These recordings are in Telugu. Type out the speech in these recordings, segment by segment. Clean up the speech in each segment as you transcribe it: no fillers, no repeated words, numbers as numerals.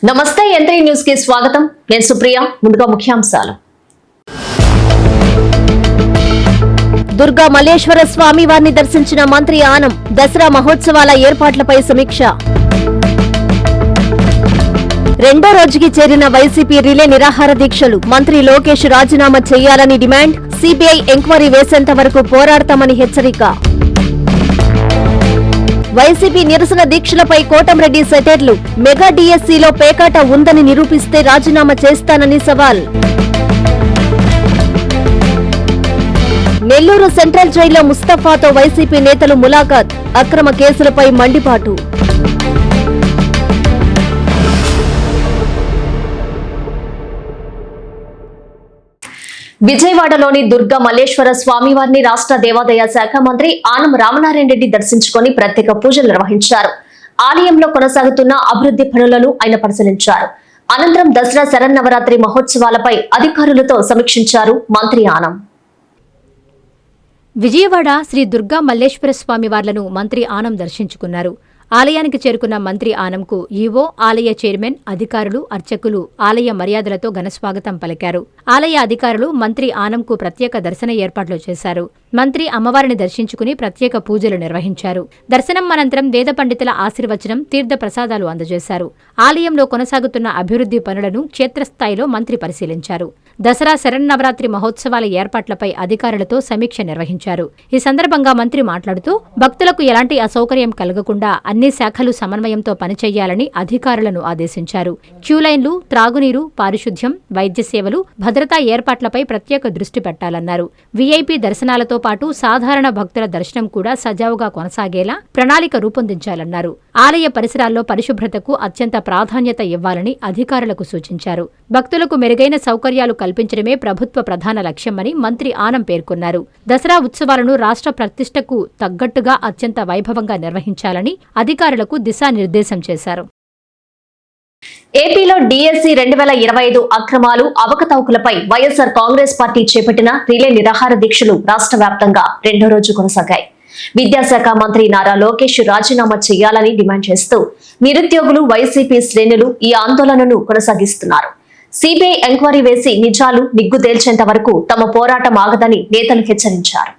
నమస్తే యంత్రి న్యూస్ కి స్వాగతం. నేను సుప్రియ. ముందుగా ముఖ్యాంశాలు. దుర్గా మల్లేశ్వర స్వామి వారిని దర్శించిన మంత్రి ఆనం. దసరా మహోత్సవాల ఏర్పాట్లపై సమీక్ష. రెండో రోజుకి చేరిన వైసీపీ రిలే నిరాహార దీక్షలు. మంత్రి లోకేష్ రాజీనామా చేయాలని డిమాండ్. సిబిఐ ఎంక్వైరీ వేసేంత వరకు పోరాడతామని హెచ్చరిక. వైసీపీ నిరసన దీక్షలపై కోటంరెడ్డి సెటైర్లు. మెగా డిఎస్సీలో పేకాట ఉందని నిరూపిస్తే రాజీనామా చేస్తానని సవాల్. నెల్లూరు సెంట్రల్ జైల్లో ముస్తఫాతో వైసీపీ నేతలు ములాఖాత్. అక్రమ కేసులపై మండిపాటు. విజయవాడలోని దుర్గా మల్లేశ్వర స్వామివారిని రాష్ట్ర దేవాదాయ శాఖ మంత్రి ఆనం రామనారాయణ రెడ్డి దర్శించుకుని ప్రత్యేక పూజలు నిర్వహించారు. ఆలయంలో కొనసాగుతున్న అభివృద్ధి పనులను ఆయన పరిశీలించారు. అనంతరం దసరా శరన్నవరాత్రి మహోత్సవాలపై అధికారులతో సమీక్షించారు మంత్రి ఆనం. విజయవాడ శ్రీ దుర్గా మల్లేశ్వర స్వామివార్లను మంత్రి ఆనం దర్శించుకున్నారు. ఆలయానికి చేరుకున్న మంత్రి ఆనంకు ఈవో, ఆలయ చైర్మన్, అధికారులు, అర్చకులు ఆలయ మర్యాదలతో ఘనస్వాగతం పలికారు. ఆలయ అధికారులు మంత్రి ఆనంకు ప్రత్యేక దర్శన ఏర్పాట్లు చేశారు. మంత్రి అమ్మవారిని దర్శించుకుని ప్రత్యేక పూజలు నిర్వహించారు. దర్శనం అనంతరం వేద పండితుల ఆశీర్వచనం, తీర్థ ప్రసాదాలు అందజేశారు. ఆలయంలో కొనసాగుతున్న అభివృద్ధి పనులను క్షేత్రస్థాయిలో మంత్రి పరిశీలించారు. దసరా శరన్నవరాత్రి మహోత్సవాల ఏర్పాట్లపై అధికారులతో సమీక్ష నిర్వహించారు. ఈ సందర్భంగా మంత్రి మాట్లాడుతూ భక్తులకు ఎలాంటి అసౌకర్యం కలగకుండా అన్ని శాఖలు సమన్వయంతో పనిచేయాలని అధికారులను ఆదేశించారు. క్యూలైన్లు, త్రాగునీరు, పారిశుధ్యం, వైద్య సేవలు, భద్రతా ఏర్పాట్లపై ప్రత్యేక దృష్టి పెట్టాలన్నారు. వీఐపీ దర్శనాలతో పాటు సాధారణ భక్తుల దర్శనం కూడా సజావుగా కొనసాగేలా ప్రణాళిక రూపొందించాలన్నారు. ఆలయ పరిసరాల్లో పరిశుభ్రతకు అత్యంత ప్రాధాన్యత ఇవ్వాలని అధికారులకు సూచించారు. భక్తులకు మెరుగైన సౌకర్యాలు కల్పించడమే ప్రభుత్వ ప్రధాన లక్ష్యమని మంత్రి ఆనం పేర్కొన్నారు. దసరా ఉత్సవాలను రాష్ట్ర ప్రతిష్టకు తగ్గట్టుగా అత్యంత వైభవంగా నిర్వహించాలని అధికారులకు దిశానిర్దేశం చేశారు. ఏపీలో డిఎస్సీ 2025 అక్రమాలు, అవకతవకలపై వైఎస్ఆర్ కాంగ్రెస్ పార్టీ చేపట్టిన రిలే నిరాహార దీక్షలు రాష్ట్ర వ్యాప్తంగా రెండో రోజు కొనసాగాయి. విద్యాశాఖ మంత్రి నారా లోకేష్ రాజీనామా చేయాలని డిమాండ్ చేస్తూ నిరుద్యోగులు, వైసీపీ శ్రేణులు ఈ ఆందోళనను కొనసాగిస్తున్నారు. సిబిఐ ఎంక్వైరీ వేసి నిజాలు నిగ్గు తేల్చేంత వరకు తమ పోరాటం ఆగదని నేతలు హెచ్చరించారు.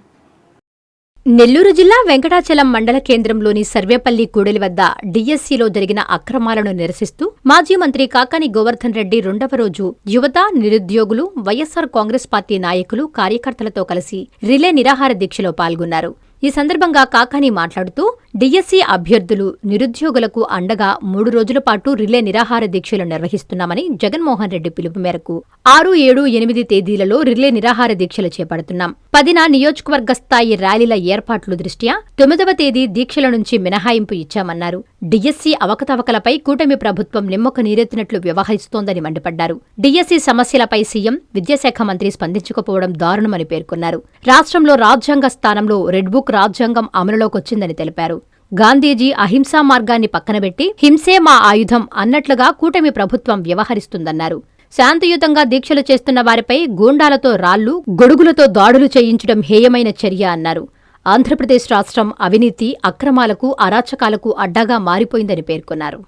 నెల్లూరు జిల్లా వెంకటాచలం మండల కేంద్రంలోని సర్వేపల్లి కూడలి వద్ద డిఎస్సీలో జరిగిన అక్రమాలను నిరసిస్తూ మాజీ మంత్రి కాకాని గోవర్ధన్ రెడ్డి రెండవ రోజు యువత, నిరుద్యోగులు, వైఎస్సార్ కాంగ్రెస్ పార్టీ నాయకులు, కార్యకర్తలతో కలిసి రిలే నిరాహార దీక్షలో పాల్గొన్నారు. ఈ సందర్భంగా కాకాని మాట్లాడుతూ డిఎస్సీ అభ్యర్థులు, నిరుద్యోగులకు అండగా 3 రోజుల పాటు రిలే నిరాహార దీక్షలు నిర్వహిస్తున్నామని జగన్మోహన్ రెడ్డి పిలుపు మేరకు 6, 7, 8 తేదీలలో రిలే నిరాహార దీక్షలు చేపడుతున్నాం. 10న నియోజకవర్గ స్థాయి ర్యాలీల ఏర్పాట్లు దృష్ట్యా 9వ తేదీ దీక్షల నుంచి మినహాయింపు ఇచ్చామన్నారు. డిఎస్సీ అవకతవకలపై కూటమి ప్రభుత్వం నిమ్మక నీరెత్తినట్లు వ్యవహరిస్తోందని మండిపడ్డారు. డిఎస్సీ సమస్యలపై సీఎం, విద్యాశాఖ మంత్రి స్పందించకపోవడం దారుణమని పేర్కొన్నారు. రాష్ట్రంలో రాజ్యాంగ స్థానంలో రెడ్ బుక్ రాజ్యాంగం అమలులోకొచ్చిందని తెలిపారు. గాంధీజీ అహింసా మార్గాన్ని పక్కనబెట్టి హింసే మా ఆయుధం అన్నట్లుగా కూటమి ప్రభుత్వం వ్యవహరిస్తుందన్నారు. శాంతియుతంగా దీక్షలు చేస్తున్న వారిపై గూండాలతో రాళ్లు, గొడుగులతో దాడులు చేయించడం హేయమైన చర్య అన్నారు. ఆంధ్రప్రదేశ్ రాష్ట్రం అవినీతి, అక్రమాలకు, అరాచకాలకు అడ్డాగా మారిపోయిందని పేర్కొన్నారు.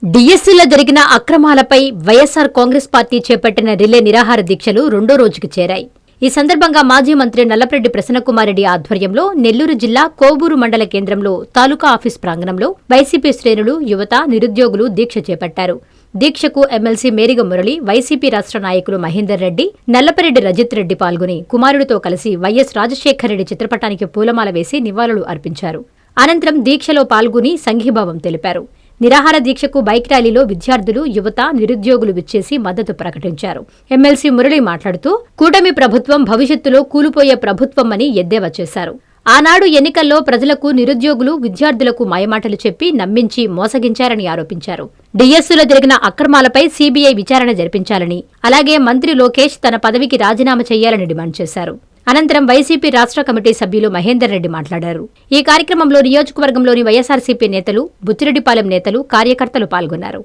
డిఎస్సీలో జరిగిన అక్రమాలపై వైఎస్సార్ కాంగ్రెస్ పార్టీ చేపట్టిన రిలే నిరాహార దీక్షలు రెండో రోజుకి చేరాయి. ఈ సందర్భంగా మాజీ మంత్రి నల్లపరెడ్డి ప్రసన్నకుమారెడ్డి ఆధ్వర్యంలో నెల్లూరు జిల్లా కోవూరు మండల కేంద్రంలో తాలూకా ఆఫీస్ ప్రాంగణంలో వైసీపీ శ్రేణులు, యువత, నిరుద్యోగులు దీక్ష చేపట్టారు. దీక్షకు ఎమ్మెల్సీ మేరిగ మురళి, వైసీపీ రాష్ట్ర నాయకులు మహేందర్ రెడ్డి, నల్లపరెడ్డి రజిత్ రెడ్డి పాల్గొని కుమారుడితో కలిసి వైఎస్ రాజశేఖర రెడ్డి చిత్రపటానికి పూలమాల వేసి నివాళులు అర్పించారు. అనంతరం దీక్షలో పాల్గొని సంఘీభావం తెలిపారు. నిరాహార దీక్షకు బైక్ ర్యాలీలో విద్యార్థులు, యువత, నిరుద్యోగులు విచ్చేసి మద్దతు ప్రకటించారు. ఎమ్మెల్సీ మురళి మాట్లాడుతూ కూటమి ప్రభుత్వం భవిష్యత్తులో కూలిపోయే ప్రభుత్వమని ఎద్దేవా చేశారు. ఆనాడు ఎన్నికల్లో ప్రజలకు, నిరుద్యోగులు, విద్యార్థులకు మాయమాటలు చెప్పి నమ్మించి మోసగించారని ఆరోపించారు. డిఎస్సీలో జరిగిన అక్రమాలపై సీబీఐ విచారణ జరిపించాలని, అలాగే మంత్రి లోకేష్ తన పదవికి రాజీనామా చేయాలని డిమాండ్ చేశారు. అనంతరం వైసీపీ రాష్ట్ర కమిటీ సభ్యులు మహేందర్ రెడ్డి మాట్లాడారు. ఈ కార్యక్రమంలో నియోజకవర్గంలోని వైఎస్సార్సీపీ నేతలు, బుచ్చిరెడ్డిపాలెం నేతలు, కార్యకర్తలు పాల్గొన్నారు.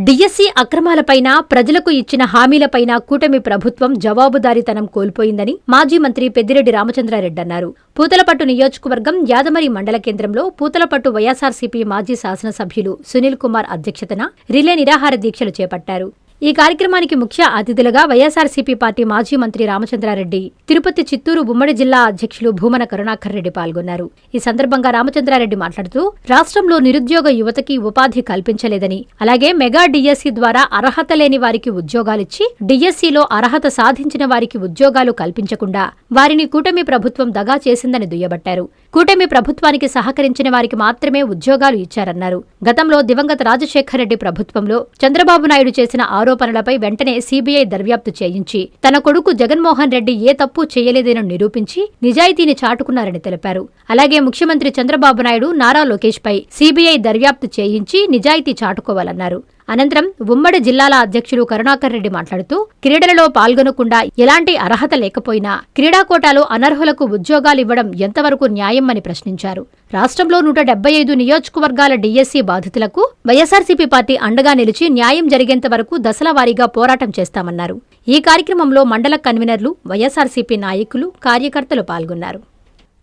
డిఎస్సి అక్రమాలపైన ప్రజలకు ఇచ్చిన హామీలపైన కూటమి ప్రభుత్వం జవాబుదారీతనం కోల్పోయిందని మాజీ మంత్రి పెద్దిరెడ్డి రామచంద్రారెడ్డి అన్నారు. పూతలపట్టు నియోజకవర్గం యాదమరి మండల కేంద్రంలో పూతలపట్టు వైఎస్సార్సీపీ మాజీ శాసనసభ్యులు సునీల్ కుమార్ అధ్యక్షతన రిలే నిరాహార దీక్షలు చేపట్టారు. ఈ కార్యక్రమానికి ముఖ్య అతిథులుగా వైఎస్సార్సీపీ పార్టీ మాజీ మంత్రి రామచంద్రారెడ్డి, తిరుపతి చిత్తూరు ఉమ్మడి జిల్లా అధ్యక్షులు భూమన కరుణాకర్ రెడ్డి పాల్గొన్నారు. ఈ సందర్భంగా రామచంద్రారెడ్డి మాట్లాడుతూ రాష్ట్రంలో నిరుద్యోగ యువతకి ఉపాధి కల్పించలేదని, అలాగే మెగా డిఎస్సి ద్వారా అర్హత లేని వారికి ఉద్యోగాలిచ్చి డిఎస్సిలో అర్హత సాధించిన వారికి ఉద్యోగాలు కల్పించకుండా వారిని కూటమి ప్రభుత్వం దగా చేసిందని దుయ్యబట్టారు. కూటమి ప్రభుత్వానికి సహకరించిన వారికి మాత్రమే ఉద్యోగాలు ఇచ్చారన్నారు. గతంలో దివంగత రాజశేఖర్ రెడ్డి ప్రభుత్వంలో చంద్రబాబు నాయుడు చేసిన ఆరోపణలపై వెంటనే సీబీఐ దర్యాప్తు చేయించి తన కొడుకు జగన్మోహన్ రెడ్డి ఏ తప్పు చేయలేదని నిరూపించి నిజాయితీని చాటుకున్నారని తెలిపారు. అలాగే ముఖ్యమంత్రి చంద్రబాబు నాయుడు నారా లోకేష్ పై సీబీఐ దర్యాప్తు చేయించి నిజాయితీ చాటుకోవాలన్నారు. అనంతరం ఉమ్మడి జిల్లాల అధ్యక్షులు కరుణాకర్ రెడ్డి మాట్లాడుతూ క్రీడలలో పాల్గొనకుండా ఎలాంటి అర్హత లేకపోయినా క్రీడా కోటాలో అనర్హులకు ఉద్యోగాలివ్వడం ఎంతవరకు న్యాయం అని ప్రశ్నించారు. రాష్ట్రంలో 175 నియోజకవర్గాల డిఎస్సి బాధితులకు వైఎస్సార్సీపీ పార్టీ అండగా నిలిచి న్యాయం జరిగేంత వరకు దశల వారీగా పోరాటం చేస్తామన్నారు. ఈ కార్యక్రమంలో మండల కన్వీనర్లు, వైఎస్సార్సీపీ నాయకులు, కార్యకర్తలు పాల్గొన్నారు.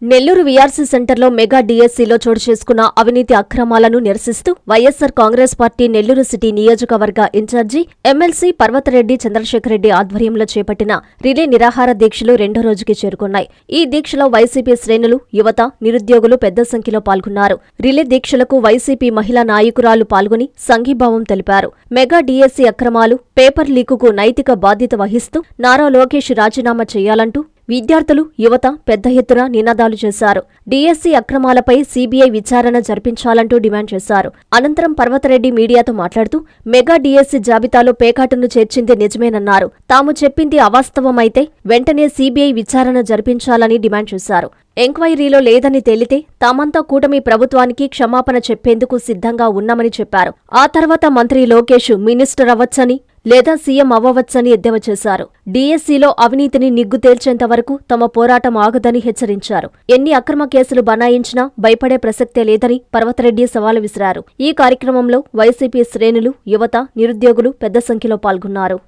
నెల్లూరు వీఆర్సీ సెంటర్లో మెగా డిఎస్సీలో చోటు చేసుకున్న అవినీతి అక్రమాలను నిరసిస్తూ వైఎస్సార్ కాంగ్రెస్ పార్టీ నెల్లూరు సిటీ నియోజకవర్గ ఇన్ఛార్జి ఎమ్మెల్సీ పర్వతరెడ్డి చంద్రశేఖరరెడ్డి ఆధ్వర్యంలో చేపట్టిన రిలే నిరాహార దీక్షలు రెండో రోజుకి చేరుకున్నాయి. ఈ దీక్షలో వైసీపీ శ్రేణులు, యువత, నిరుద్యోగులు పెద్ద సంఖ్యలో పాల్గొన్నారు. రిలే దీక్షలకు వైసీపీ మహిళా నాయకురాలు పాల్గొని సంఘీభావం తెలిపారు. మెగా డిఎస్సీ అక్రమాలు, పేపర్ లీకుకు నైతిక బాధ్యత వహిస్తూ నారా లోకేష్ రాజీనామా చేయాలంటూ విద్యార్థులు, యువత పెద్ద ఎత్తున నినాదాలు చేశారు. డిఎస్సి అక్రమాలపై సీబీఐ విచారణ జరిపించాలంటూ డిమాండ్ చేశారు. అనంతరం పర్వతరెడ్డి మీడియాతో మాట్లాడుతూ మెగా డిఎస్సి జాబితాలో పేకాటను చేర్చింది నిజమేనన్నారు. తాము చెప్పింది అవాస్తవమైతే వెంటనే సీబీఐ విచారణ జరిపించాలని డిమాండ్ చేశారు. ఎంక్వైరీలో లేదని తేలితే తామంతా కూటమి ప్రభుత్వానికి క్షమాపణ చెప్పేందుకు సిద్ధంగా ఉన్నామని చెప్పారు. ఆ తర్వాత మంత్రి లోకేష్ మినిస్టర్ అవ్వచ్చని లేదా సీఎం అవ్వవచ్చని ఎద్దేవా చేశారు. డిఎస్సిలో అవినీతిని నిగ్గు తేల్చేంత వరకు తమ పోరాటం ఆగదని హెచ్చరించారు. ఎన్ని అక్రమ కేసులు బనాయించినా భయపడే ప్రసక్తే లేదని పర్వతరెడ్డి సవాలు విసిరారు. ఈ కార్యక్రమంలో వైసీపీ శ్రేణులు, యువత, నిరుద్యోగులు పెద్ద సంఖ్యలో పాల్గొన్నారు.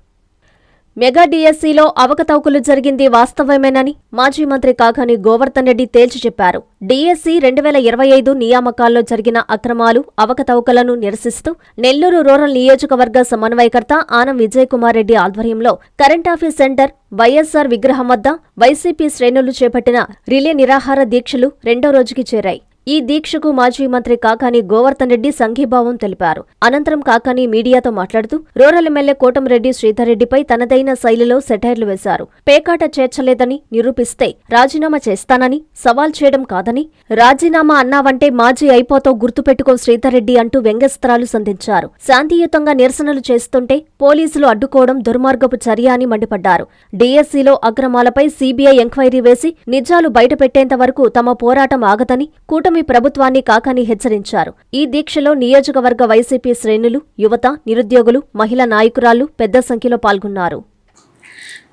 మెగా డిఎస్సిలో అవకతవకలు జరిగింది వాస్తవమేనని మాజీ మంత్రి కాకాని గోవర్ధన్ రెడ్డి తేల్చి చెప్పారు. డిఎస్సి 2025 నియామకాల్లో జరిగిన అక్రమాలు, అవకతవకలను నిరసిస్తూ నెల్లూరు రూరల్ నియోజకవర్గ సమన్వయకర్త ఆనం విజయ్ కుమార్ రెడ్డి ఆధ్వర్యంలో కరెంటాఫీస్ సెంటర్, వైఎస్సార్ విగ్రహం వద్ద వైసీపీ శ్రేణులు చేపట్టిన రిలే నిరాహార దీక్షలు రెండో రోజుకి చేరాయి. ఈ దీక్షకు మాజీ మంత్రి కాకాని గోవర్ధన్ రెడ్డి సంఘీభావం తెలిపారు. అనంతరం కాకాని మీడియాతో మాట్లాడుతూ రూరల్ ఎమ్మెల్యే కోటంరెడ్డి శ్రీధర్ రెడ్డిపై తనదైన శైలిలో సెటైర్లు వేశారు. పేకాట చేర్చలేదని నిరూపిస్తే రాజీనామా చేస్తానని, సవాల్ చేయడం కాదని, రాజీనామా అన్నావంటే మాజీ అయిపోతావు గుర్తుపెట్టుకో శ్రీధర్ రెడ్డి అంటూ వ్యంగ్యాస్త్రాలు సంధించారు. శాంతియుతంగా నిరసనలు చేస్తుంటే పోలీసులు అడ్డుకోవడం దుర్మార్గపు చర్య అని మండిపడ్డారు. డిఎస్సిలో అక్రమాలపై సీబీఐ ఎంక్వైరీ వేసి నిజాలు బయటపెట్టేంత వరకు తమ పోరాటం ఆగదని కూటమి ప్రభుత్వాన్ని కాకాని హెచ్చరించారు. ఈ దీక్షలో నియోజకవర్గ వైసీపీ శ్రేణులు, యువత, నిరుద్యోగులు, మహిళా నాయకురాళ్లు పెద్ద సంఖ్యలో పాల్గొన్నారు.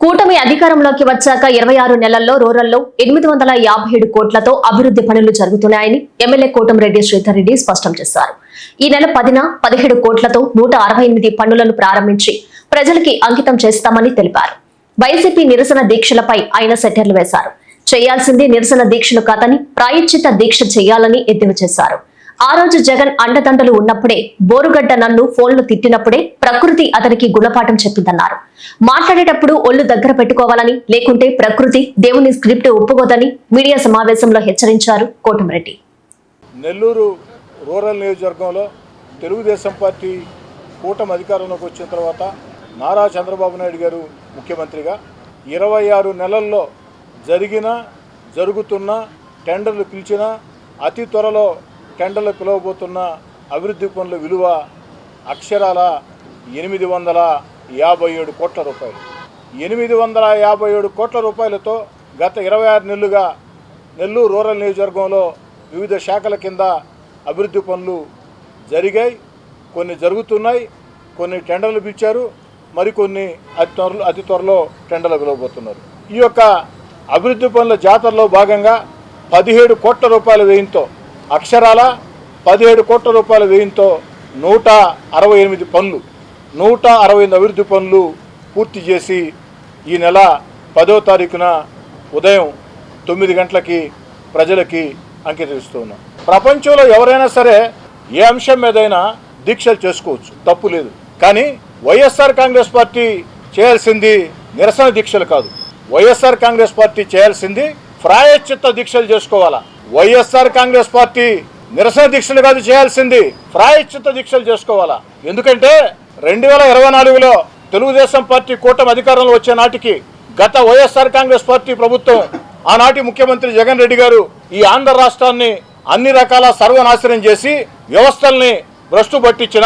కూటమి అధికారంలోకి వచ్చాక 26 నెలల్లో రూరల్లో 857 కోట్లతో అభివృద్ధి పనులు జరుగుతున్నాయని ఎమ్మెల్యే కోటంరెడ్డి శ్రీధర్ రెడ్డి స్పష్టం చేశారు. ఈ నెల 10న 17 కోట్లతో 168 పనులను ప్రారంభించి ప్రజలకి అంకితం చేస్తామని తెలిపారు. వైసీపీ నిరసన దీక్షలపై ఆయన సెటైర్లు వేశారు. చేయాల్సింది నిరసన దీక్షలు కాదని ప్రాయశ్చిత్త దీక్ష చేయాలని ఎద్దేవా చేశారు. ఆ రోజు జగన్ అండదండలు ఉన్నప్పుడే, బోరుగడ్డ నన్ను ఫోన్లు తిట్టినప్పుడే ప్రకృతి అతనికి గుణపాఠం చెప్పిందన్నారు. మాట్లాడేటప్పుడు ఒళ్ళు దగ్గర పెట్టుకోవాలని, లేకుంటే ప్రకృతి దేవుని స్క్రిప్ట్ ఒప్పుకోదని మీడియా సమావేశంలో హెచ్చరించారు కోటంరెడ్డి. నెల్లూరు రూరల్ నియోజకవర్గంలో తెలుగుదేశం పార్టీ కూటమి అధికారంలోకి వచ్చిన తర్వాత నారా చంద్రబాబు నాయుడు గారు ముఖ్యమంత్రిగా 26 నెలల్లో జరుగుతున్న టెండర్లు పిలిచిన, అతి త్వరలో టెండర్లు పిలవబోతున్న అభివృద్ధి పనుల విలువ అక్షరాల 857 కోట్ల రూపాయలు. 857 కోట్ల రూపాయలతో గత 26 నెలలుగా నెల్లూరు రూరల్ నియోజకవర్గంలో వివిధ శాఖల కింద అభివృద్ధి పనులు జరిగాయి. కొన్ని జరుగుతున్నాయి, కొన్ని టెండర్లు పిలిచారు, మరికొన్ని అతి త్వరలో టెండర్లు పిలవబోతున్నారు. ఈ యొక్క అభివృద్ధి పనుల జాతరలో భాగంగా 17 కోట్ల రూపాయల వ్యయంతో, అక్షరాల 17 కోట్ల రూపాయల వ్యయంతో 168 పనులు 168 అభివృద్ధి పనులు పూర్తి చేసి ఈ నెల 10వ తారీఖున ఉదయం 9 గంటలకి ప్రజలకి అంకితమిస్తున్నాం. ప్రపంచంలో ఎవరైనా సరే ఏ అంశం మీదైనా దీక్షలు చేసుకోవచ్చు, తప్పు లేదు. కానీ వైఎస్ఆర్ కాంగ్రెస్ పార్టీ చేయాల్సింది నిరసన దీక్షలు కాదు. వైఎస్ఆర్ కాంగ్రెస్ పార్టీ చేయాల్సింది ప్రాయశ్చిత్త దీక్షలు చేసుకోవాలా. వైఎస్ఆర్ కాంగ్రెస్ పార్టీ నిరసన దీక్షలు కాదు చేయాల్సింది, ప్రాయశ్చిత్త దీక్షలు చేసుకోవాలా. ఎందుకంటే 2024లో తెలుగుదేశం పార్టీ కూటమి అధికారంలో వచ్చే నాటికి గత వైఎస్ఆర్ కాంగ్రెస్ పార్టీ ప్రభుత్వం, ఆనాటి ముఖ్యమంత్రి జగన్ రెడ్డి గారు ఈ ఆంధ్ర రాష్ట్రాన్ని అన్ని రకాల సర్వనాశనం చేసి వ్యవస్థల్ని భ్రష్టు పట్టించిన,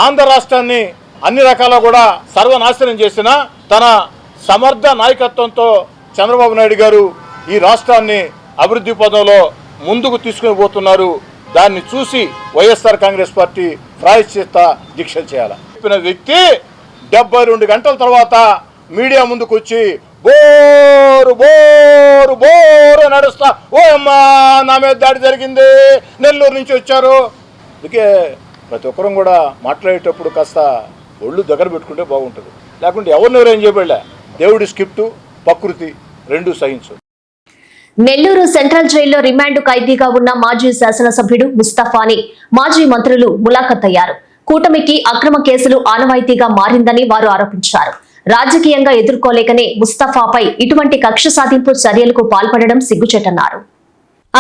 ఆంధ్ర రాష్ట్రాన్ని అన్ని రకాల కూడా సర్వనాశనం చేసిన తన సమర్థ నాయకత్వంతో చంద్రబాబు నాయుడు గారు ఈ రాష్ట్రాన్ని అభివృద్ధి పదంలో ముందుకు తీసుకుని పోతున్నారు. దాన్ని చూసి వైఎస్ఆర్ కాంగ్రెస్ పార్టీ ప్రాయశ్చిత్త దీక్షలు చేయాలి. చెప్పిన వ్యక్తి 72 గంటల తర్వాత మీడియా ముందుకు వచ్చి బోరు బోరు బోరు నడుస్తా, ఓ అమ్మా నా మీద దాడి జరిగింది, నెల్లూరు నుంచి వచ్చారు. అందుకే ప్రతి ఒక్కరం కూడా మాట్లాడేటప్పుడు కాస్త ఒళ్ళు దగ్గర పెట్టుకుంటే బాగుంటుంది. లేకుంటే ఎవరినెవరు ఏం చేయబడలే, దేవుడి స్క్రిప్టు ప్రకృతి రెండు సహించు. నెల్లూరు సెంట్రల్ జైల్లో రిమాండ్ ఖైదీగా ఉన్న మాజీ శాసనసభ్యుడు ముస్తఫాని మాజీ మంత్రులు ములాఖతయ్యారు. కూటమికి అక్రమ కేసులు ఆనవాయితీగా మారిందని వారు ఆరోపించారు. రాజకీయంగా ఎదుర్కోలేకనే ముస్తఫాపై ఇటువంటి కక్ష సాధింపు చర్యలకు పాల్పడడం సిగ్గుచేటన్నారు.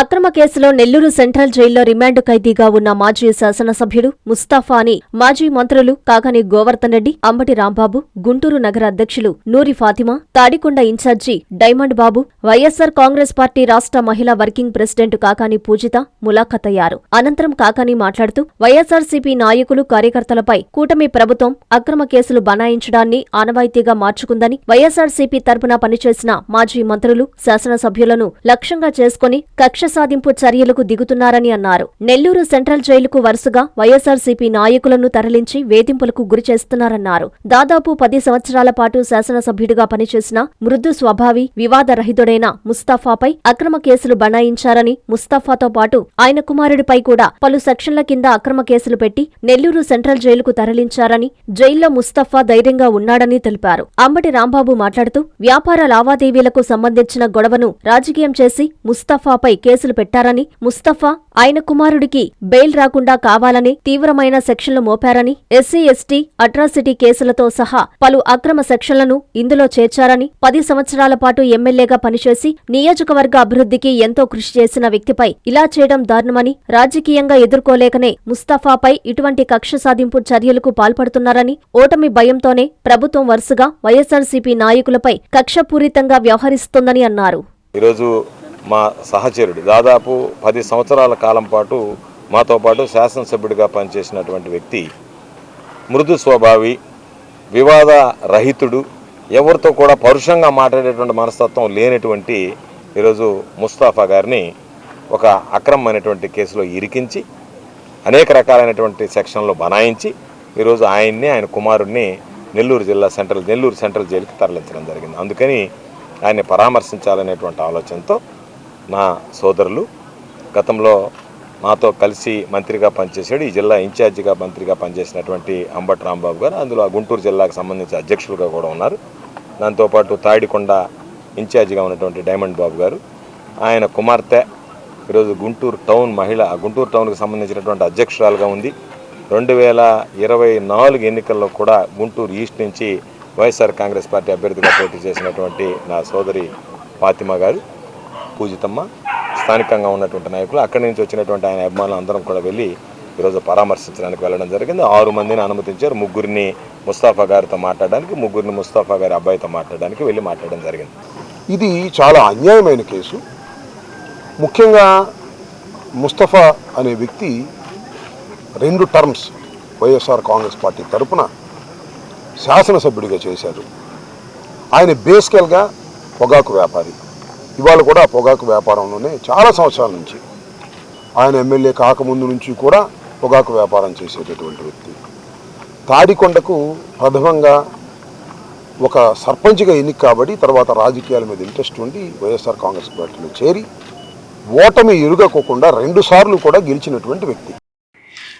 అక్రమ కేసులో నెల్లూరు సెంట్రల్ జైల్లో రిమాండ్ ఖైదీగా ఉన్న మాజీ శాసనసభ్యుడు ముస్తాఫాని మాజీ మంత్రులు కాకాని గోవర్ధన్ రెడ్డి, అంబటి రాంబాబు, గుంటూరు నగర అధ్యక్షులు నూరి ఫాతిమా, తాడికొండ ఇన్ఛార్జి డైమండ్ బాబు, వైఎస్సార్ కాంగ్రెస్ పార్టీ రాష్ట్ర మహిళా వర్కింగ్ ప్రెసిడెంట్ కాకాని పూజిత ములాఖతయ్యారు. అనంతరం కాకాని మాట్లాడుతూ వైఎస్సార్సీపీ నాయకులు, కార్యకర్తలపై కూటమి ప్రభుత్వం అక్రమ కేసులు బనాయించడాన్ని ఆనవాయితీగా మార్చుకుందని, వైఎస్సార్సీపీ తరపున పనిచేసిన మాజీ మంత్రులు, శాసనసభ్యులను లక్ష్యంగా చేసుకుని కక్ష సాధింపు చర్యలకు దిగుతున్నారని అన్నారు. నెల్లూరు సెంట్రల్ జైలుకు వరుసగా వైఎస్సార్సీపీ నాయకులను తరలించి వేధింపులకు గురిచేస్తున్నారన్నారు. దాదాపు 10 సంవత్సరాల పాటు శాసనసభ్యుడిగా పనిచేసిన మృదు స్వభావి, వివాదరహితుడైన ముస్తాఫాపై అక్రమ కేసులు బనాయించారని, ముస్తాఫాతో పాటు ఆయన కుమారుడిపై కూడా పలు సెక్షన్ల కింద అక్రమ కేసులు పెట్టి నెల్లూరు సెంట్రల్ జైలుకు తరలించారని, జైల్లో ముస్తఫా ధైర్యంగా ఉన్నాడని తెలిపారు. అంబటి రాంబాబు మాట్లాడుతూ వ్యాపార లావాదేవీలకు సంబంధించిన గొడవను రాజకీయం చేసి ముస్తఫాపై కేసులు పెట్టారని, ముస్తఫా ఆయన కుమారుడికి బెయిల్ రాకుండా కావాలని తీవ్రమైన సెక్షన్లు మోపారని, ఎస్సీ ఎస్టీ అట్రాసిటీ కేసులతో సహా పలు అక్రమ సెక్షన్లను ఇందులో చేర్చారని, 10 సంవత్సరాల పాటు ఎమ్మెల్యేగా పనిచేసి నియోజకవర్గ అభివృద్ధికి ఎంతో కృషి చేసిన వ్యక్తిపై ఇలా చేయడం దారుణమని, రాజకీయంగా ఎదుర్కోలేకనే ముస్తఫాపై ఇటువంటి కక్ష సాధింపు చర్యలకు పాల్పడుతున్నారని, ఓటమి భయంతోనే ప్రభుత్వం వరుసగా వైఎస్సార్సీపీ నాయకులపై కక్షపూరితంగా వ్యవహరిస్తోందని అన్నారు. ఈరోజు మా సహచరుడు దాదాపు 10 సంవత్సరాల కాలం పాటు మాతో పాటు శాసనసభ్యుడిగా పనిచేసినటువంటి వ్యక్తి, మృదు స్వభావి, వివాద రహితుడు, ఎవరితో కూడా పరుషంగా మాట్లాడేటువంటి మనస్తత్వం లేనటువంటి ఈరోజు ముస్తాఫా గారిని ఒక అక్రమమైనటువంటి కేసులో ఇరికించి అనేక రకాలైనటువంటి సెక్షన్లో బనాయించి ఈరోజు ఆయన్ని, ఆయన కుమారుడిని నెల్లూరు సెంట్రల్ జైలుకి తరలించడం జరిగింది. అందుకని ఆయన్ని పరామర్శించాలనేటువంటి ఆలోచనతో నా సోదరులు, గతంలో నాతో కలిసి మంత్రిగా పనిచేశాడు, ఈ జిల్లా ఇన్ఛార్జిగా మంత్రిగా పనిచేసినటువంటి అంబటి రాంబాబు గారు, అందులో గుంటూరు జిల్లాకు సంబంధించి అధ్యక్షులుగా కూడా ఉన్నారు. దాంతోపాటు తాడికొండ ఇన్ఛార్జిగా ఉన్నటువంటి డైమండ్ బాబు గారు, ఆయన కుమార్తె ఈరోజు గుంటూరు టౌన్కి సంబంధించినటువంటి అధ్యక్షురాలుగా ఉంది. 2024 ఎన్నికల్లో కూడా గుంటూరు ఈస్ట్ నుంచి వైఎస్ఆర్ కాంగ్రెస్ పార్టీ అభ్యర్థిగా పోటీ చేసినటువంటి నా సోదరి ఫాతిమా గారు, పూజితమ్మ, స్థానికంగా ఉన్నటువంటి నాయకులు, అక్కడి నుంచి వచ్చినటువంటి ఆయన అభిమానులు అందరం కూడా వెళ్ళి ఈరోజు పరామర్శించడానికి వెళ్ళడం జరిగింది. 6 మందిని అనుమతించారు. 3 ముస్తాఫా గారితో మాట్లాడడానికి, 3 ముస్తాఫా గారి అబ్బాయితో మాట్లాడడానికి వెళ్ళి మాట్లాడడం జరిగింది. ఇది చాలా అన్యాయమైన కేసు. ముఖ్యంగా ముస్తఫా అనే వ్యక్తి 2 టర్మ్స్ వైఎస్ఆర్ కాంగ్రెస్ పార్టీ తరపున శాసనసభ్యుడిగా చేశారు. ఆయన బేసికల్గా పొగాకు వ్యాపారి. ఇవాళ కూడా పొగాకు వ్యాపారంలోనే చాలా సంవత్సరాల నుంచి, ఆయన ఎమ్మెల్యే కాకముందు నుంచి కూడా పొగాకు వ్యాపారం చేసేటటువంటి వ్యక్తి. తాడికొండకు ప్రథమంగా ఒక సర్పంచ్గా ఎన్నిక కాబట్టి తర్వాత రాజకీయాల మీద ఇంట్రెస్ట్ ఉండి వైఎస్ఆర్ కాంగ్రెస్ పార్టీలో చేరి ఓటమి ఎరుగకోకుండా 2 సార్లు కూడా గెలిచినటువంటి వ్యక్తి.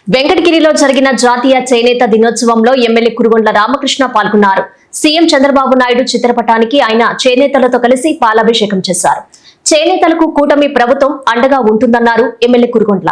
వెంకటగిరిలో జరిగిన జాతీయ చేనేత దినోత్సవంలో ఎమ్మెల్యే కురుగొండ్ల రామకృష్ణ పాల్గొన్నారు. సీఎం చంద్రబాబు నాయుడు చిత్రపటానికి ఆయన చేనేతలతో కలిసి పాలాభిషేకం చేశారు. చేనేతలకు కూటమి ప్రభుత్వం అండగా ఉంటుందన్నారు ఎమ్మెల్యే కురుగొండ్ల.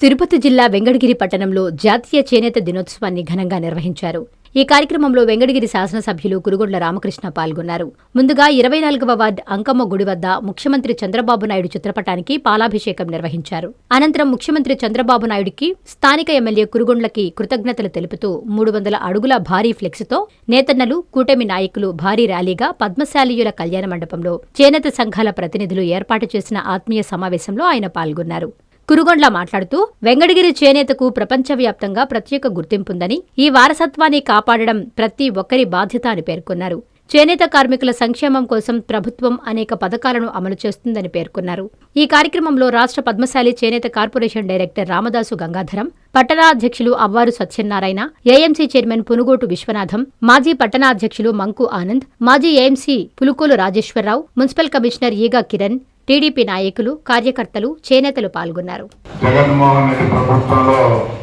తిరుపతి జిల్లా వెంకటగిరి పట్టణంలో జాతీయ చేనేత దినోత్సవాన్ని ఘనంగా నిర్వహించారు. ఈ కార్యక్రమంలో వెంకటగిరి శాసనసభ్యులు కురుగొండ్ల రామకృష్ణ పాల్గొన్నారు. ముందుగా 24వ వార్డు అంకమ్మ గుడి వద్ద ముఖ్యమంత్రి చంద్రబాబు నాయుడు చిత్రపటానికి పాలాభిషేకం నిర్వహించారు. అనంతరం ముఖ్యమంత్రి చంద్రబాబు నాయుడికి స్థానిక ఎమ్మెల్యే కురుగొండ్లకి కృతజ్ఞతలు తెలుపుతూ 300 అడుగుల భారీ ఫ్లెక్స్తో నేతన్నలు, కూటమి నాయకులు భారీ ర్యాలీగా పద్మశాలీయుల కళ్యాణ మండపంలో చేనేత సంఘాల ప్రతినిధులు ఏర్పాటు చేసిన ఆత్మీయ సమావేశంలో ఆయన పాల్గొన్నారు. కురుగొండ్ల మాట్లాడుతూ వెంకటగిరి చేనేతకు ప్రపంచవ్యాప్తంగా ప్రత్యేక గుర్తింపుందని, ఈ వారసత్వాన్ని కాపాడడం ప్రతి ఒక్కరి బాధ్యత అని పేర్కొన్నారు. చేనేత కార్మికుల సంక్షేమం కోసం ప్రభుత్వం అనేక పథకాలను అమలు చేస్తుందని పేర్కొన్నారు. ఈ కార్యక్రమంలో రాష్ట్ర పద్మశాలి చేనేత కార్పొరేషన్ డైరెక్టర్ రామదాసు గంగాధరం, పట్టణాధ్యక్షులు అవ్వారు సత్యనారాయణ, ఏఎంసీ చైర్మన్ పునుగోటు విశ్వనాథం, మాజీ పట్టణాధ్యక్షులు మంకు ఆనంద్, మాజీ AMC Pulukolu Rajeswara Rao, municipal commissioner Eega Kiran, TDP నాయకులు, కార్యకర్తలు, చేనేతలు పాల్గొన్నారు. జగన్మోహన్ రెడ్డి ప్రభుత్వంలో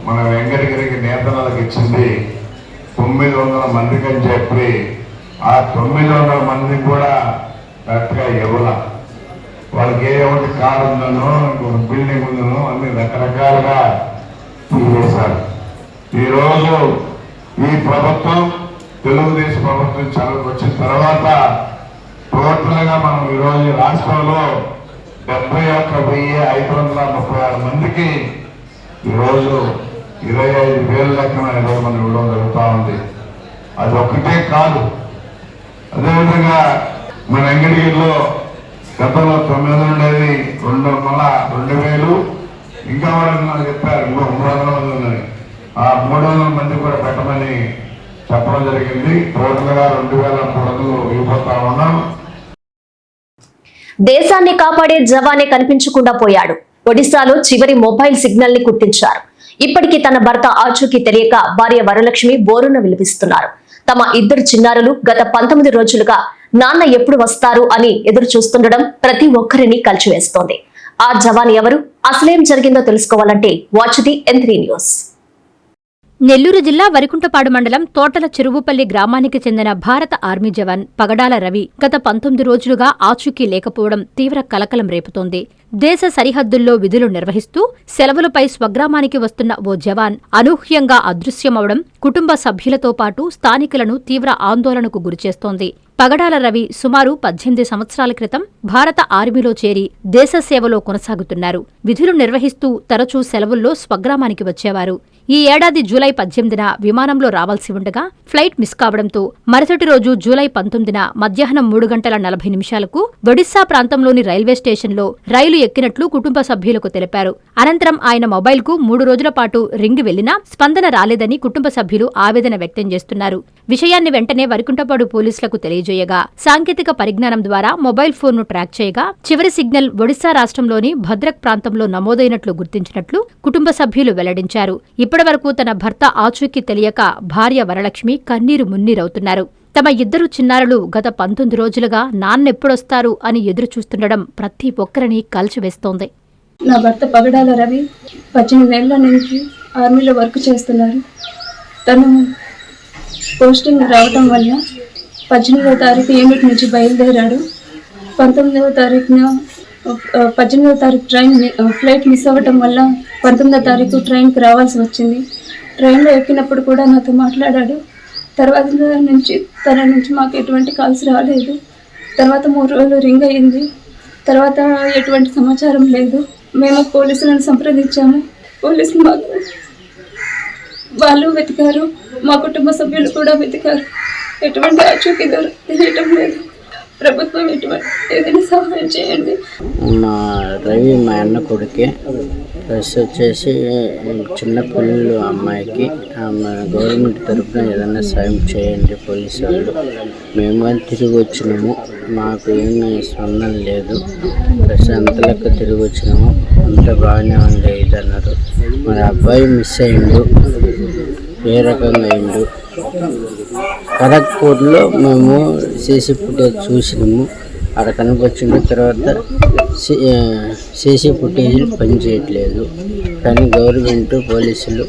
మన వెంకటగిరికి నేతలకు ఇచ్చింది 900 మందికి అని చెప్పి ఆ 900 మందికి కూడా కరెక్ట్గా ఇవ్వాల. వాళ్ళకి ఏ ఒకటి కారు ఉందనో, ఇంకొక బిల్డింగ్ ఉందనో అన్ని రకరకాలుగా తీసేశారు. ఈరోజు ఈ ప్రభుత్వం, తెలుగుదేశం ప్రభుత్వం వచ్చిన తర్వాత టోటల్గా మనం ఈరోజు రాష్ట్రంలో 71,536 మందికి ఈరోజు 25,000 లెక్కన ఈరోజు మనం ఇవ్వడం జరుగుతూ ఉంది. అది ఒక్కటే కాదు, అదేవిధంగా మన వెంకటగిరిలో గతంలో 900 ఉండేది, 2,000 ఇంకా వాళ్ళు చెప్పారు ఇంకో 300 మంది ఉన్నది. ఆ 300 మంది కూడా పెట్టమని చెప్పడం జరిగింది. టోటల్గా 2,300 ఇవ్వబోతా ఉన్నాం. దేశాన్ని కాపాడే జవానే కనిపించకుండా పోయాడు. ఒడిశాలో చివరి మొబైల్ సిగ్నల్ ని గుర్తించారు. ఇప్పటికీ తన భర్త ఆచూకీ తెలియక భార్య వరలక్ష్మి బోరున విలపిస్తున్నారు. తమ 2 చిన్నారులు గత 19 రోజులుగా నాన్న ఎప్పుడు వస్తారు అని ఎదురు చూస్తుండడం ప్రతి ఒక్కరిని కలిచివేస్తోంది. ఆ జవాన్ ఎవరు, అసలేం జరిగిందో తెలుసుకోవాలంటే watch the N3 news. Nellore జిల్లా వరికుంటపాడు మండలం తోటల చెరువుపల్లి గ్రామానికి చెందిన భారత ఆర్మీ జవాన్ పగడాల రవి గత 19 రోజులుగా ఆచూకీ లేకపోవడం తీవ్ర కలకలం రేపుతోంది. దేశ సరిహద్దుల్లో విధులు నిర్వహిస్తూ సెలవులపై స్వగ్రామానికి వస్తున్న ఓ జవాన్ అనూహ్యంగా అదృశ్యమవడం కుటుంబ సభ్యులతో పాటు స్థానికులను తీవ్ర ఆందోళనకు గురిచేస్తోంది. పగడాల రవి సుమారు 18 సంవత్సరాల క్రితం భారత ఆర్మీలో చేరి దేశ సేవలో కొనసాగుతున్నారు. విధులు నిర్వహిస్తూ తరచూ సెలవుల్లో స్వగ్రామానికి వచ్చేవారు. ఈ ఏడాది జూలై 18న విమానంలో రావాల్సి ఉండగా ఫ్లైట్ మిస్ కావడంతో మరుసటి రోజు జూలై 19న మధ్యాహ్నం 3:40 ఒడిశా ప్రాంతంలోని రైల్వే స్టేషన్లో రైలు ఎక్కినట్లు కుటుంబ సభ్యులకు తెలిపారు. అనంతరం ఆయన మొబైల్కు 3 రోజుల పాటు రింగ్ వెళ్లినా స్పందన రాలేదని కుటుంబ సభ్యులు ఆవేదన వ్యక్తం చేస్తున్నారు. విషయాన్ని వెంటనే వరికుంటపాడు పోలీసులకు తెలియజేయగా సాంకేతిక పరిజ్ఞానం ద్వారా మొబైల్ ఫోన్ను ట్రాక్ చేయగా చివరి సిగ్నల్ ఒడిశా రాష్ట్రంలోని భద్రక్ ప్రాంతంలో నమోదైనట్లు గుర్తించినట్లు కుటుంబ సభ్యులు వెల్లడించారు. ఇప్పటివరకు తన భర్త ఆచూకీ తెలియక భార్య వరలక్ష్మి కన్నీరు మున్నీరవుతున్నారు. తమ 2 చిన్నారులు గత 19 రోజులుగా నాన్నెప్పుడొస్తారు అని ఎదురు చూస్తుండడం ప్రతి ఒక్కరిని కలిచివేస్తోంది. నా భర్త పగడాల రవి 18 ఏళ్ల నుంచి ఆర్మీలో వర్క్ చేస్తున్నారు. తను పోస్టింగ్ రావటం వల్ల 18వ తారీఖు యూనిట్ నుంచి బయలుదేరాడు. 19వ తారీఖున 18వ తారీఖు ఫ్లైట్ మిస్ అవ్వటం వల్ల 19వ తారీఖు ట్రైన్కి రావాల్సి వచ్చింది. ట్రైన్లో ఎక్కినప్పుడు కూడా నాతో మాట్లాడాడు. తర్వాత తన నుంచి మాకు ఎటువంటి కాల్స్ రాలేదు. తర్వాత 3 రోజులు రింగ్ అయ్యింది. తర్వాత ఎటువంటి సమాచారం లేదు. మేము పోలీసులను సంప్రదించాము. పోలీసులు వాళ్ళు వెతికారు, మా కుటుంబ సభ్యులు కూడా వెతికారు. ఎటువంటి ఆచూకీ తెలియటం లేదు. ప్రభుత్వం ఏదైనా సహాయం చేయండి. మా రవి మా అన్న కొడుకే. ప్లస్ వచ్చేసి చిన్న పిల్లలు అమ్మాయికి గవర్నమెంట్ తరఫున ఏదైనా సాయం చేయండి పోలీసు వాళ్ళు. మేము కానీ తిరిగి వచ్చినాము, మాకు ఏమీ స్పందన లేదు. ప్లస్ అంత లెక్క తిరిగి వచ్చినాము, అంత బాగానే ఉంది ఇది అన్నారు. మరి అబ్బాయి మిస్ అయిండు, ఏ రకంగా అయిండు. ఖరగ్పూర్లో మేము సీసీ ఫుటేజ్ చూసినాము. అక్కడ కనిపించిన తర్వాత సీసీ ఫుటేజీలు పనిచేయట్లేదు. కానీ గవర్నమెంట్ పోలీసులు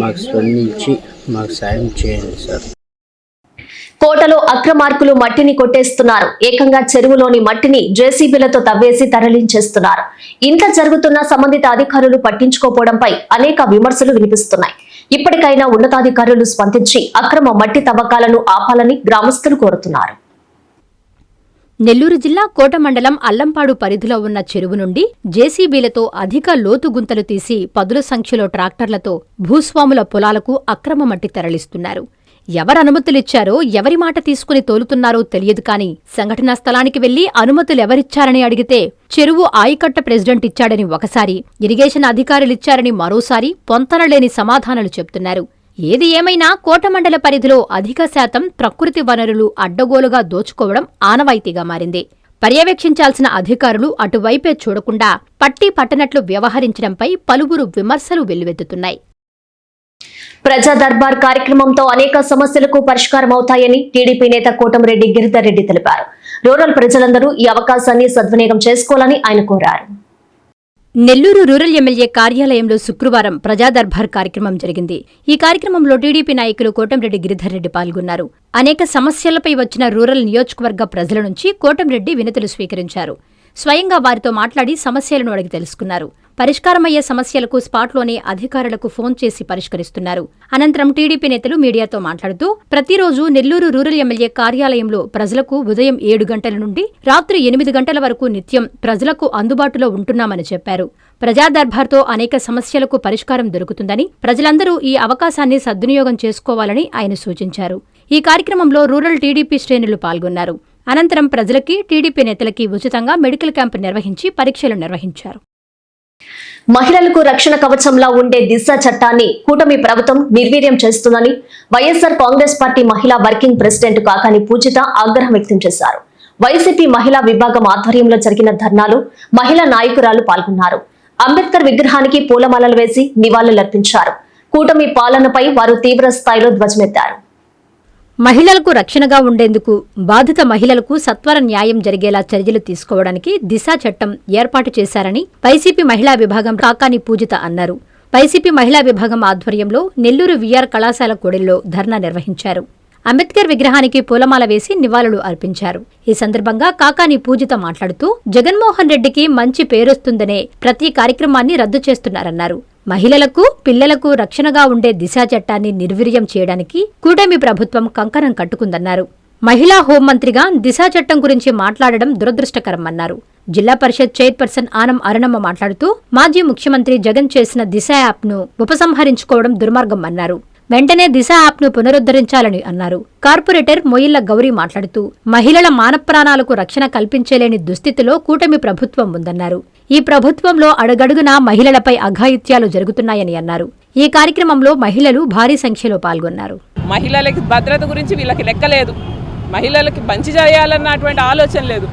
మాకు స్పందించి మాకు సాయం చేయండి సార్. కోటలో అక్రమార్కులు మట్టిని కొట్టేస్తున్నారు. ఏకంగా చెరువులోని మట్టిని జేసీబీలతో తవ్వేసి తరలించేస్తున్నారు. ఇంత జరుగుతున్న సంబంధిత అధికారులు పట్టించుకోపోవడంపై అనేక విమర్శలు వినిపిస్తున్నాయి. ఇప్పటికైనా ఉన్నతాధికారులు స్పందించి అక్రమ మట్టి తవ్వకాలను ఆపాలని గ్రామస్తులు కోరుతున్నారు. నెల్లూరు జిల్లా కోట మండలం అల్లంపాడు పరిధిలో ఉన్న చెరువు నుండి జేసీబీలతో అధిక లోతు గుంతలు తీసి పదుల సంఖ్యలో ట్రాక్టర్లతో భూస్వాముల పొలాలకు అక్రమ మట్టి తరలిస్తున్నారు. ఎవరు అనుమతులిచ్చారో ఎవరి మాట తీసుకుని తోలుతున్నారో తెలియదు కానీ సంఘటనా స్థలానికి వెళ్లి అనుమతులెవరిచ్చారని అడిగితే చెరువు ఆయకట్ట ప్రెసిడెంట్ ఇచ్చాడని ఒకసారి, ఇరిగేషన్ అధికారులిచ్చారని మరోసారి పొంతనలేని సమాధానాలు చెప్తున్నారు. ఏది ఏమైనా కోట మండల పరిధిలో అధిక శాతం ప్రకృతి వనరులు అడ్డగోలుగా దోచుకోవడం ఆనవాయితీగా మారింది. పర్యవేక్షించాల్సిన అధికారులు అటువైపే చూడకుండా పట్టి పట్టనట్లు వ్యవహరించడంపై పలువురు విమర్శలు వెల్లువెత్తుతున్నాయి. ప్రజా దర్బార్ కార్యక్రమంతో అనేక సమస్యలకు పరిష్కారం అవుతాయని టీడీపీ నేత కోటమిరెడ్డి గిరిధర్ రెడ్డి తెలిపారు. రూరల్ ప్రజలందరూ ఈ అవకాశాన్ని సద్వినియోగం చేసుకోవాలని ఆయన కోరారు. నెల్లూరు రూరల్ ఎమ్మెల్యే కార్యాలయంలో శుక్రవారం ప్రజా దర్బార్ కార్యక్రమం జరిగింది. ఈ కార్యక్రమంలో టీడీపీ నాయకులు కోటమిరెడ్డి గిరిధర్ రెడ్డి పాల్గొన్నారు. అనేక సమస్యలపై వచ్చిన రూరల్ నియోజకవర్గ ప్రజల నుంచి కోటమిరెడ్డి వినతులు స్వీకరించారు. స్వయంగా వారితో మాట్లాడి సమస్యలను అడిగి తెలుసుకున్నారు. పరిష్కారమయ్యే సమస్యలకు స్పాట్లోనే అధికారులకు ఫోన్ చేసి పరిష్కరిస్తున్నారు. అనంతరం టీడీపీ నేతలు మీడియాతో మాట్లాడుతూ ప్రతిరోజు నెల్లూరు రూరల్ ఎమ్మెల్యే కార్యాలయంలో ప్రజలకు ఉదయం 7 గంటల నుండి రాత్రి 8 గంటల వరకు నిత్యం ప్రజలకు అందుబాటులో ఉంటున్నామని చెప్పారు. ప్రజా దర్బార్తో అనేక సమస్యలకు పరిష్కారం దొరుకుతుందని, ప్రజలందరూ ఈ అవకాశాన్ని సద్వినియోగం చేసుకోవాలని ఆయన సూచించారు. ఈ కార్యక్రమంలో రూరల్ టీడీపీ శ్రేణులు పాల్గొన్నారు. అనంతరం ప్రజలకి, టీడీపీ నేతలకి ఉచితంగా మెడికల్ క్యాంపు నిర్వహించి పరీక్షలు నిర్వహించారు. మహిళలకు రక్షణ కవచంలా ఉండే దిశ చట్టాన్ని కూటమి ప్రభుత్వం నిర్వీర్యం చేస్తుందని వైఎస్ఆర్ కాంగ్రెస్ పార్టీ మహిళా వర్కింగ్ ప్రెసిడెంట్ కాకాని పూజిత ఆగ్రహం వ్యక్తం చేశారు. వైసీపీ మహిళా విభాగం ఆధ్వర్యంలో జరిగిన ధర్నాలు మహిళా నాయకురాలు పాల్గొన్నారు. అంబేద్కర్ విగ్రహానికి పూలమాలలు వేసి నివాళులర్పించారు. కూటమి పాలనపై వారు తీవ్ర స్థాయిలో ధ్వజమెత్తారు. మహిళలకు రక్షణగా ఉండేందుకు, బాధిత మహిళలకు సత్వర న్యాయం జరిగేలా చర్యలు తీసుకోవడానికి దిశ చట్టం ఏర్పాటు చేశారని వైసీపీ మహిళా విభాగం కాకాని పూజిత అన్నారు. వైసీపీ మహిళా విభాగం ఆధ్వర్యంలో నెల్లూరు వీఆర్ కళాశాల కూడలిలో ధర్నా నిర్వహించారు. అంబేద్కర్ విగ్రహానికి పూలమాల వేసి నివాళులు అర్పించారు. ఈ సందర్భంగా కాకాని పూజిత మాట్లాడుతూ జగన్మోహన్ రెడ్డికి మంచి పేరొస్తుందనే ప్రతి కార్యక్రమాన్ని రద్దు చేస్తున్నారన్నారు. మహిళలకు, పిల్లలకు రక్షణగా ఉండే దిశ చట్టాన్ని నిర్వీర్యం చేయడానికి కూటమి ప్రభుత్వం కంకణం కట్టుకుందన్నారు. మహిళా హోంమంత్రిగా దిశ చట్టం గురించి మాట్లాడడం దురదృష్టకరమన్నారు. జిల్లా పరిషత్ చైర్పర్సన్ ఆనం అరుణమ్మ మాట్లాడుతూ మాజీ ముఖ్యమంత్రి జగన్ చేసిన దిశ యాప్ను ఉపసంహరించుకోవడం దుర్మార్గం అన్నారు. వెంటనే దిశ యాప్ను పునరుద్ధరించాలని అన్నారు. కార్పొరేటర్ మొయిళ్ల గౌరీ మాట్లాడుతూ మహిళల మానప్రాణాలకు రక్షణ కల్పించలేని దుస్థితిలో కూటమి ప్రభుత్వం ఉందన్నారు. ఈ ప్రభుత్వంలో అడుగడుగునా మహిళలపై అఘాయిత్యాలు జరుగుతున్నాయని అన్నారు. ఈ కార్యక్రమంలో మహిళలు భారీ సంఖ్యలో పాల్గొన్నారు. మహిళలకి భద్రత గురించి వీళ్ళకి లెక్కలేదు. మహిళలకి మంచి చేయాలన్నటువంటి ఆలోచన లేదు.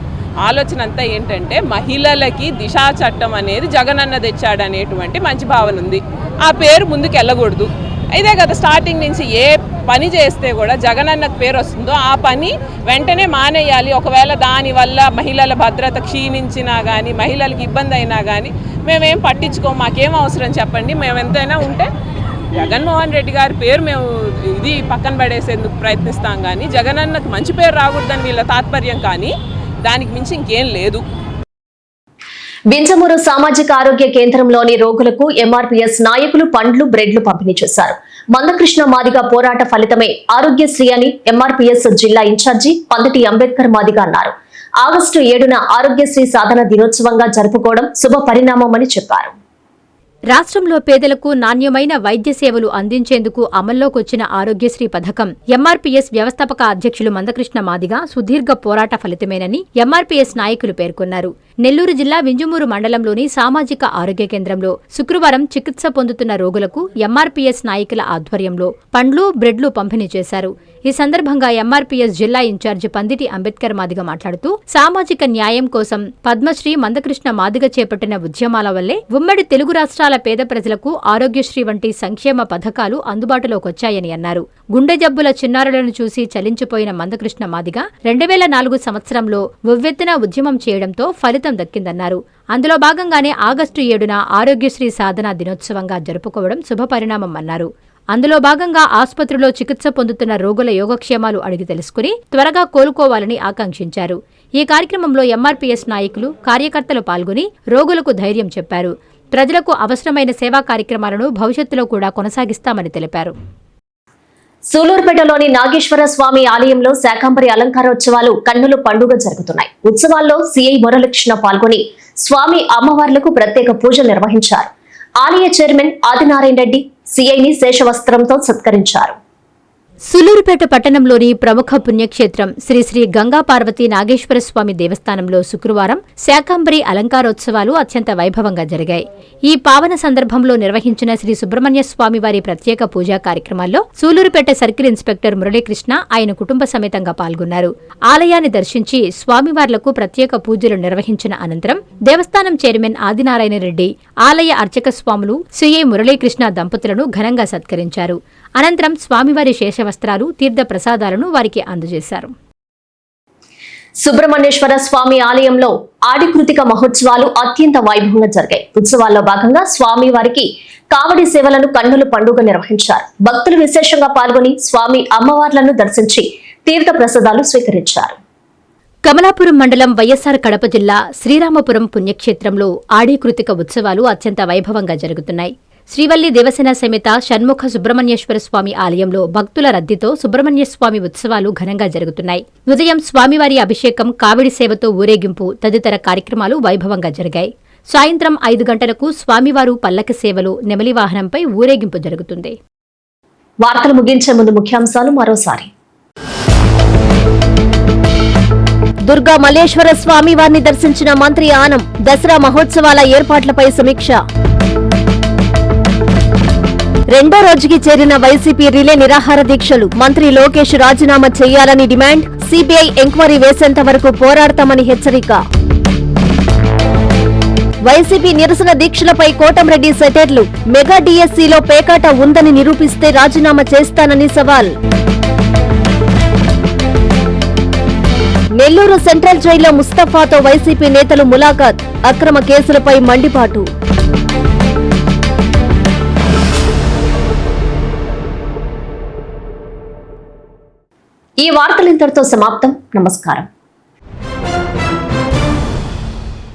ఆలోచన అంతా ఏంటంటే మహిళలకి దిశా చట్టం అనేది జగనన్న తెచ్చాడనేటువంటి మంచి భావన ఉంది. ఆ పేరు ముందుకు వెళ్ళకూడదు. ఇదే కదా స్టార్టింగ్ నుంచి ఏ పని చేస్తే కూడా జగనన్నకు పేరు వస్తుందో ఆ పని వెంటనే మానేయాలి. ఒకవేళ దానివల్ల మహిళల భద్రత క్షీణించినా కానీ, మహిళలకు ఇబ్బంది అయినా కానీ మేమేం పట్టించుకోం. మాకేం అవసరం చెప్పండి. మేము ఎంతైనా ఉంటే జగన్మోహన్ రెడ్డి గారి పేరు మేము ఇది పక్కన పడేసేందుకు ప్రయత్నిస్తాం. కానీ జగనన్నకు మంచి పేరు రాకూడదని వీళ్ళ తాత్పర్యం. కానీ దానికి మించి ఇంకేం లేదు. బింజమూరు సామాజిక ఆరోగ్య కేంద్రంలోని రోగులకు ఎంఆర్పీఎస్ నాయకులు పండ్లు, బ్రెడ్లు పంపిణీ చేశారు. మందకృష్ణ మాదిగ పోరాట ఫలితమే ఆరోగ్యశ్రీ అని ఎంఆర్పీఎస్ జిల్లా ఇన్ఛార్జి పందిటి అంబేద్కర్ మాదిగ అన్నారు. ఆగస్టు 7న ఆరోగ్యశ్రీ సాధన దినోత్సవంగా జరుపుకోవడం శుభ పరిణామమని చెప్పారు. రాష్ట్రంలో పేదలకు నాణ్యమైన వైద్య సేవలు అందించేందుకు అమల్లోకొచ్చిన ఆరోగ్యశ్రీ పథకం ఎంఆర్పీఎస్ వ్యవస్థాపక అధ్యక్షులు మందకృష్ణ మాదిగ సుదీర్ఘ పోరాట ఫలితమేనని ఎంఆర్పీఎస్ నాయకులు పేర్కొన్నారు. నెల్లూరు జిల్లా వింజమూరు మండలంలోని సామాజిక ఆరోగ్య కేంద్రంలో శుక్రవారం చికిత్స పొందుతున్న రోగులకు ఎంఆర్పీఎస్ నాయకుల ఆధ్వర్యంలో పండ్లు, బ్రెడ్లు పంపిణీ చేశారు. ఈ సందర్భంగా ఎంఆర్పీఎస్ జిల్లా ఇన్ఛార్జి పందిటి అంబేద్కర్ మాదిగ మాట్లాడుతూ సామాజిక న్యాయం కోసం పద్మశ్రీ మందకృష్ణ మాదిగ చేపట్టిన ఉద్యమాల వల్లే ఉమ్మడి తెలుగు రాష్ట్రాల జిల్లాల పేద ప్రజలకు ఆరోగ్యశ్రీ వంటి సంక్షేమ పథకాలు అందుబాటులోకొచ్చాయని అన్నారు. గుండె జబ్బుల చిన్నారులను చూసి చలించిపోయిన మందకృష్ణ మాదిగ 2004 సంవత్సరంలో ఉవ్వెత్తున ఉద్యమం చేయడంతో ఫలితం దక్కిందన్నారు. అందులో భాగంగానే ఆగస్టు 7న ఆరోగ్యశ్రీ సాధనా దినోత్సవంగా జరుపుకోవడం శుభపరిణామం అన్నారు. అందులో భాగంగా ఆసుపత్రిలో చికిత్స పొందుతున్న రోగుల యోగక్షేమాలు అడిగి తెలుసుకుని త్వరగా కోలుకోవాలని ఆకాంక్షించారు. ఈ కార్యక్రమంలో ఎంఆర్పీఎస్ నాయకులు, కార్యకర్తలు పాల్గొని రోగులకు ధైర్యం చెప్పారు. ప్రజలకు అవసరమైన సేవా కార్యక్రమాలను భవిష్యత్తులో కూడా కొనసాగిస్తామని తెలిపారు. సూలూరుపేటలోని నాగేశ్వర స్వామి ఆలయంలో శాకంబరి అలంకారోత్సవాలు కన్నుల పండుగ జరుగుతున్నాయి. ఉత్సవాల్లో సీఐ మురళీకృష్ణ పాల్గొని స్వామి అమ్మవార్లకు ప్రత్యేక పూజలు నిర్వహించారు. ఆలయ చైర్మన్ ఆదినారాయణ రెడ్డి సీఐని శేషవస్త్రంతో సత్కరించారు. సూలూరుపేట పట్టణంలోని ప్రముఖ పుణ్యక్షేత్రం శ్రీ శ్రీ గంగా పార్వతీ నాగేశ్వర స్వామి దేవస్థానంలో శుక్రవారం శాకంబరి అలంకారోత్సవాలు అత్యంత వైభవంగా జరిగాయి. ఈ పావన సందర్భంలో నిర్వహించిన శ్రీ సుబ్రహ్మణ్య స్వామి వారి ప్రత్యేక పూజా కార్యక్రమాల్లో సూలూరుపేట సర్కిల్ ఇన్స్పెక్టర్ మురళీకృష్ణ ఆయన కుటుంబ సమేతంగా పాల్గొన్నారు. ఆలయాన్ని దర్శించి స్వామివార్లకు ప్రత్యేక పూజలు నిర్వహించిన అనంతరం దేవస్థానం చైర్మన్ ఆదినారాయణ రెడ్డి, ఆలయ అర్చక స్వాములు సిఐ మురళీకృష్ణ దంపతులను ఘనంగా సత్కరించారు. అనంతరం స్వామివారి శేషవస్త్రాలు, తీర్థ ప్రసాదాలను వారికి అందజేశారు. సుబ్రహ్మణ్యేశ్వర స్వామి ఆలయంలో ఆడి కృతిక మహోత్సవాలు అత్యంత వైభవంగా జరిగాయి. ఉత్సవాల్లో భాగంగా స్వామి వారికి కావడి సేవలను కన్నుల పండుగ నిర్వహించారు. భక్తులు విశేషంగా పాల్గొని స్వామి అమ్మవార్లను దర్శించి తీర్థ ప్రసాదాలు స్వీకరించారు. కమలాపురం మండలం వైఎస్సార్ కడప జిల్లా శ్రీరామపురం పుణ్యక్షేత్రంలో ఆడి కృతిక ఉత్సవాలు అత్యంత వైభవంగా జరుగుతున్నాయి. శ్రీవల్లి దేవసేన సమేత షణ్ముఖ సుబ్రహ్మణ్యేశ్వర స్వామి ఆలయంలో భక్తుల రద్దీతో సుబ్రహ్మణ్య స్వామి ఉత్సవాలు ఘనంగా జరుగుతున్నాయి. ఉదయం స్వామివారి అభిషేకం, కావిడి సేవతో ఊరేగింపు తదితర కార్యక్రమాలు వైభవంగా జరిగాయి. సాయంత్రం 5 గంటలకు స్వామివారు పల్లకి సేవలు, నెమలి వాహనంపై ఊరేగింపు జరుగుతుంది. వార్తలు ముగించే ముందు ముఖ్యాంశాలు మరోసారి. దుర్గా మల్లేశ్వర స్వామి వారిని దర్శించిన మంత్రి ఆనం. దసరా మహోత్సవాల ఏర్పాట్లపై సమీక్ష. రెండో రోజుకి చేరిన వైసీపీ రిలే నిరాహార దీక్షలు. మంత్రి లోకేష్ రాజీనామా చేయాలని డిమాండ్. సిబిఐ ఎంక్వైరీ వేసేంత వరకు పోరాడతామని హెచ్చరిక. వైసీపీ నిరసన దీక్షలపై కోటంరెడ్డి సెటైర్లు. మెగా డిఎస్సీలో పేకాట ఉందని నిరూపిస్తే రాజీనామా చేస్తానని సవాల్. నెల్లూరు సెంట్రల్ జైల్లో ముస్తఫాతో వైసీపీ నేతలు ములాఖాత్. అక్రమ కేసులపై మండిపాటు. ఈ వార్తలు ఇంతటితో సమాప్తం. నమస్కారం.